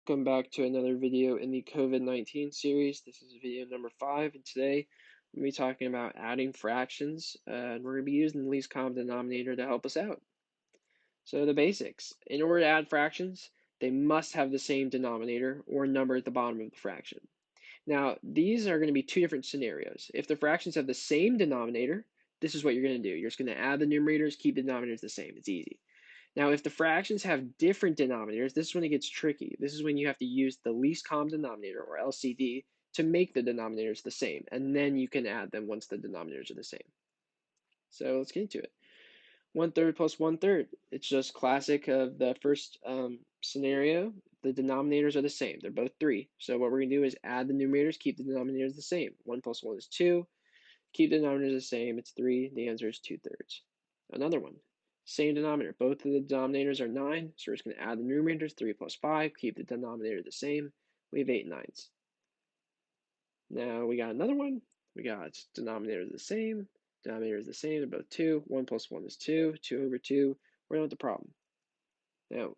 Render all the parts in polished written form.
Welcome back to another video in the COVID-19 series. This is video number 5, and today we're going to be talking about adding fractions, and we're going to be using the least common denominator to help us out. So the basics. In order to add fractions, they must have the same denominator or number at the bottom of the fraction. Now, these are going to be two different scenarios. If the fractions have the same denominator, this is what you're going to do. You're just going to add the numerators, keep the denominators the same. It's easy. Now, if the fractions have different denominators, this is when it gets tricky. This is when you have to use the least common denominator, or LCD, to make the denominators the same, and then you can add them once the denominators are the same. So let's get into it. 1/3 plus 1/3. It's just classic of the first scenario. The denominators are the same. They're both 3. So what we're going to do is add the numerators, keep the denominators the same. 1 plus 1 is 2. Keep the denominators the same. It's 3. The answer is 2/3. Another one. Same denominator. Both of the denominators are 9, so we're just going to add the numerators. 3 plus 5. Keep the denominator the same. We have 8 9s. Now we got another one. We got denominator the same. Denominator is the same. They're both 2. 1 plus 1 is 2. 2 over 2. We're done with the problem. Now,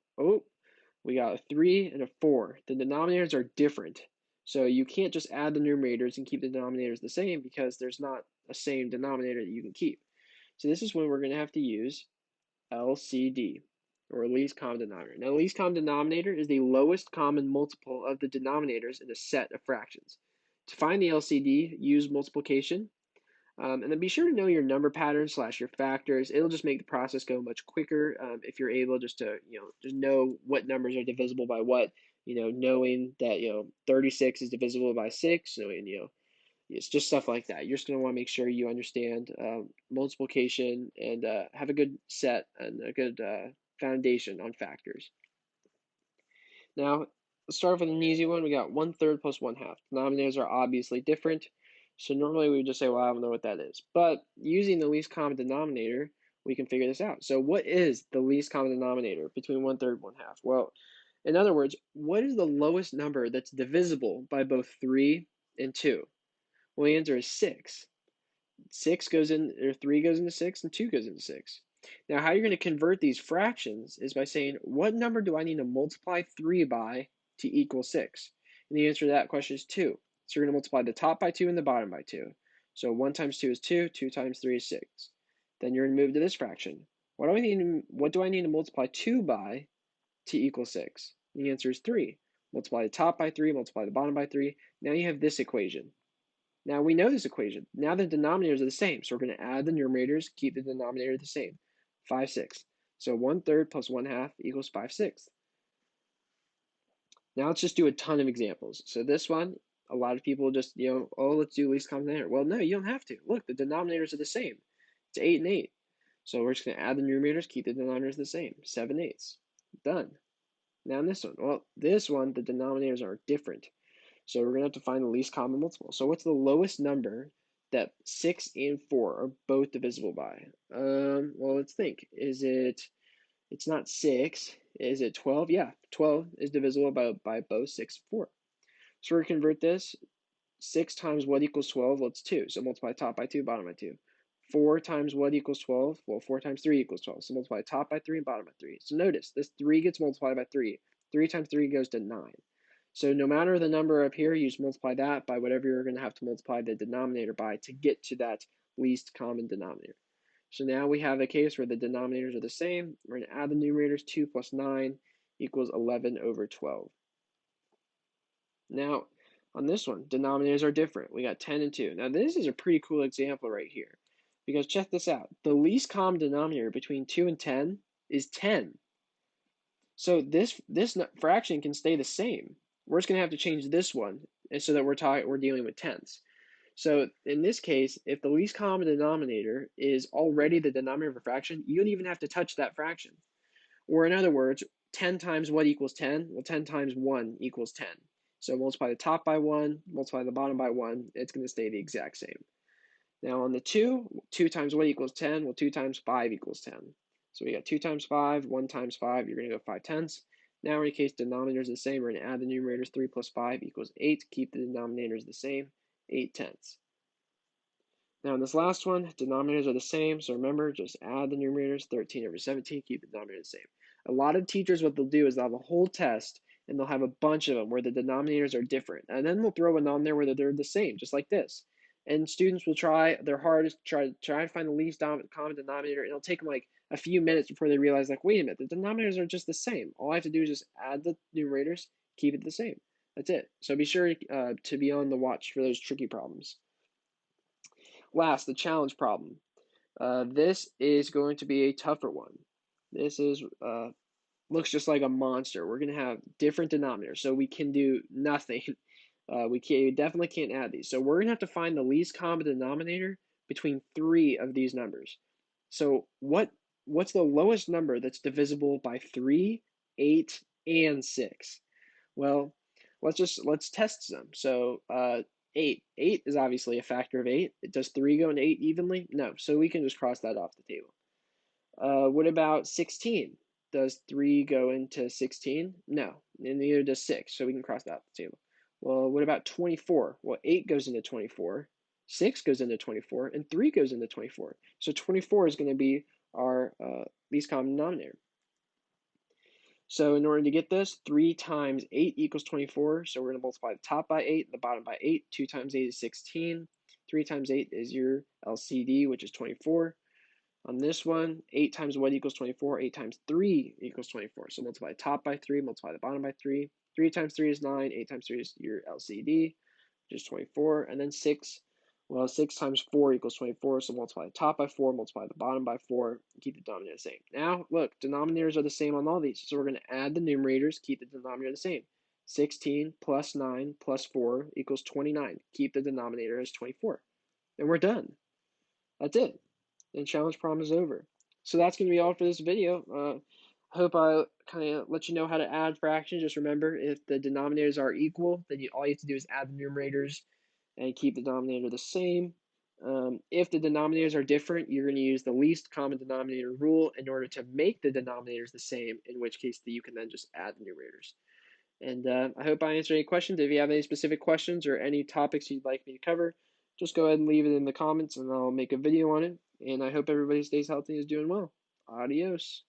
we got a 3 and a 4. The denominators are different. So you can't just add the numerators and keep the denominators the same because there's not a same denominator that you can keep. So this is when we're going to have to use LCD, or least common denominator. Now, least common denominator is the lowest common multiple of the denominators in a set of fractions. To find the LCD, use multiplication. And then be sure to know your number pattern / your factors. It'll just make the process go much quicker if you're able just to, just know what numbers are divisible by what, knowing that, 36 is divisible by 6, and, it's just stuff like that. You're just going to want to make sure you understand multiplication and have a good set and a good foundation on factors. Now, let's start off with an easy one. We got 1/3 plus 1/2. Denominators are obviously different. So normally we would just say, well, I don't know what that is. But using the least common denominator, we can figure this out. So what is the least common denominator between 1/3 and 1/2? Well, in other words, what is the lowest number that's divisible by both 3 and 2? Well, the answer is 6. 6 goes in, or 3 goes into 6, and 2 goes into 6. Now, how you're going to convert these fractions is by saying, what number do I need to multiply 3 by to equal 6? And the answer to that question is 2. So we're going to multiply the top by 2 and the bottom by 2. So 1 times 2 is 2, 2 times 3 is 6. Then you're going to move to this fraction. What do I need to multiply 2 by to equal 6? And the answer is 3. Multiply the top by 3, multiply the bottom by 3. Now you have this equation. Now we know this equation. Now the denominators are the same, so we're going to add the numerators, keep the denominator the same. 5/6. So 1/3 plus 1/2 equals 5/6. Now let's just do a ton of examples. So this one, a lot of people just, let's do least common denominator. Well, no, you don't have to. Look, the denominators are the same. It's 8 and 8. So we're just going to add the numerators, keep the denominators the same. 7/8. Done. Now in this one, well, this one, the denominators are different. So we're going to have to find the least common multiple. So what's the lowest number that 6 and 4 are both divisible by? Well, let's think. It's not 6. Is it 12? Yeah, 12 is divisible by both 6 and 4. So we're going to convert this. 6 times what equals 12? Well, it's 2. So multiply top by 2, bottom by 2. 4 times what equals 12? Well, 4 times 3 equals 12. So multiply top by 3 and bottom by 3. So notice, this 3 gets multiplied by 3. 3 times 3 goes to 9. So no matter the number up here, you just multiply that by whatever you're going to have to multiply the denominator by to get to that least common denominator. So now we have a case where the denominators are the same. We're going to add the numerators. 2 plus 9 equals 11 over 12. Now, on this one, denominators are different. We got 10 and 2. Now, this is a pretty cool example right here. Because check this out. The least common denominator between 2 and 10 is 10. So this fraction can stay the same. We're just going to have to change this one so that we're dealing with tenths. So in this case, if the least common denominator is already the denominator of a fraction, you don't even have to touch that fraction. Or in other words, 10 times what equals 10? Well, 10 times 1 equals 10. So multiply the top by 1, multiply the bottom by 1, it's going to stay the exact same. Now on the 2, 2 times what equals 10? Well, 2 times 5 equals 10. So we got 2 times 5, 1 times 5, you're going to go 5/10. Now in case denominators are the same, we're going to add the numerators. 3 plus 5 equals 8. Keep the denominators the same. 8/10. Now in this last one, denominators are the same, so remember, just add the numerators. 13 over 17, keep the denominator the same. A lot of teachers, what they'll do is they'll have a whole test, and they'll have a bunch of them where the denominators are different. And then we'll throw one on there where they're the same, just like this. And students will try their hardest to try to find the least common denominator, and it'll take them like a few minutes before they realize, like, wait a minute, the denominators are just the same. All I have to do is just add the numerators, keep it the same. That's it. So be sure to be on the watch for those tricky problems. Last, the challenge problem. This is going to be a tougher one. This is looks just like a monster. We're going to have different denominators, so we can do nothing. We definitely can't add these. So we're going to have to find the least common denominator between 3 of these numbers. So what's the lowest number that's divisible by 3, 8, and 6? Well, let's test them. So 8. 8 is obviously a factor of 8. Does 3 go into 8 evenly? No. So we can just cross that off the table. What about 16? Does 3 go into 16? No, and neither does 6, so we can cross that off the table. Well, what about 24? Well, 8 goes into 24, 6 goes into 24, and 3 goes into 24. So 24 is going to be our least common denominator. So in order to get this, 3 times 8 equals 24. So we're going to multiply the top by 8, the bottom by 8. 2 times 8 is 16. 3 times 8 is your LCD, which is 24. On this one, 8 times what equals 24? 8 times 3 equals 24. So multiply the top by 3, multiply the bottom by 3. 3 times 3 is 9. 8 times 3 is your LCD, which is 24. And then 6, well, 6 times 4 equals 24. So multiply the top by 4, multiply the bottom by 4, and keep the denominator the same. Now, look, denominators are the same on all these. So we're going to add the numerators, keep the denominator the same. 16 plus 9 plus 4 equals 29. Keep the denominator as 24. And we're done. That's it. And challenge problem is over. So that's going to be all for this video. I hope I kind of let you know how to add fractions. Just remember, if the denominators are equal, then all you have to do is add the numerators and keep the denominator the same. If the denominators are different, you're going to use the least common denominator rule in order to make the denominators the same, in which case you can then just add the numerators. And I hope I answered any questions. If you have any specific questions or any topics you'd like me to cover, just go ahead and leave it in the comments and I'll make a video on it. And I hope everybody stays healthy and is doing well. Adios.